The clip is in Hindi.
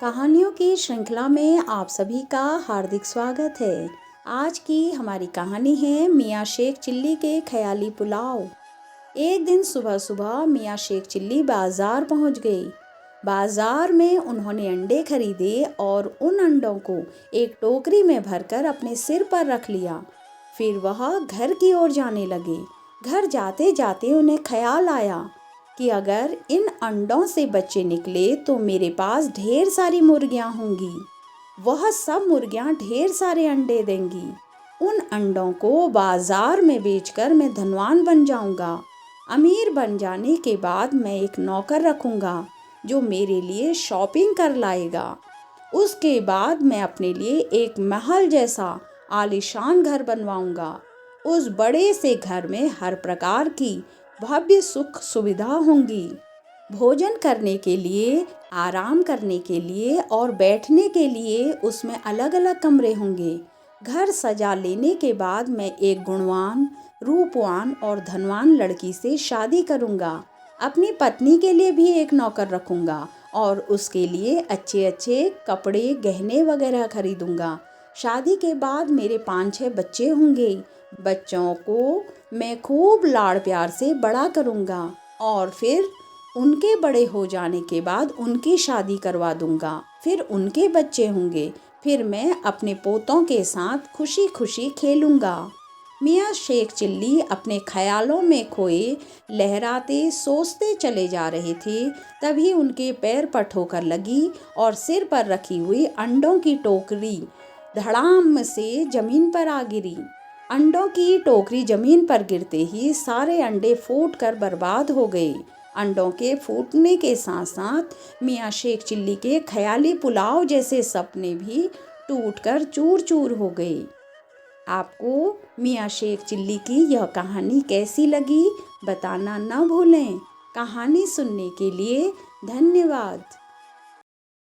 कहानियों की श्रृंखला में आप सभी का हार्दिक स्वागत है। आज की हमारी कहानी है मियाँ शेख चिल्ली के ख्याली पुलाव। एक दिन सुबह सुबह मियाँ शेख चिल्ली बाजार पहुंच गए। बाजार में उन्होंने अंडे खरीदे और उन अंडों को एक टोकरी में भरकर अपने सिर पर रख लिया। फिर वह घर की ओर जाने लगे। घर जाते जाते उन्हें ख्याल आया कि अगर इन अंडों से बच्चे निकले तो मेरे पास ढेर सारी मुर्गियां होंगी। वह सब मुर्गियां ढेर सारे अंडे देंगी। उन अंडों को बाजार में बेचकर मैं धनवान बन जाऊंगा। अमीर बन जाने के बाद मैं एक नौकर रखूंगा जो मेरे लिए शॉपिंग कर लाएगा। उसके बाद मैं अपने लिए एक महल जैसा आलीशान घर बनवाऊंगा। उस बड़े से घर में हर प्रकार की भव्य सुख सुविधा होंगी। भोजन करने के लिए, आराम करने के लिए और बैठने के लिए उसमें अलग अलग कमरे होंगे। घर सजा लेने के बाद मैं एक गुणवान, रूपवान और धनवान लड़की से शादी करूंगा। अपनी पत्नी के लिए भी एक नौकर रखूंगा और उसके लिए अच्छे अच्छे कपड़े, गहने वगैरह खरीदूंगा। शादी के बाद मेरे 5-6 बच्चे होंगे। बच्चों को मैं खूब लाड़ प्यार से बड़ा करूंगा और फिर उनके बड़े हो जाने के बाद उनकी शादी करवा दूंगा। फिर उनके बच्चे होंगे। फिर मैं अपने पोतों के साथ खुशी खुशी खेलूंगा। मियाँ शेख चिल्ली अपने ख्यालों में खोए लहराते सोचते चले जा रहे थे। तभी उनके पैर पर ठोकर लगी और सिर पर रखी हुई अंडों की टोकरी धड़ाम से जमीन पर आ गिरी। अंडों की टोकरी जमीन पर गिरते ही सारे अंडे फूटकर बर्बाद हो गए। अंडों के फूटने के साथ साथ मियाँ शेख चिल्ली के ख्याली पुलाव जैसे सपने भी टूटकर चूर चूर हो गए। आपको मियाँ शेख चिल्ली की यह कहानी कैसी लगी बताना न भूलें। कहानी सुनने के लिए धन्यवाद।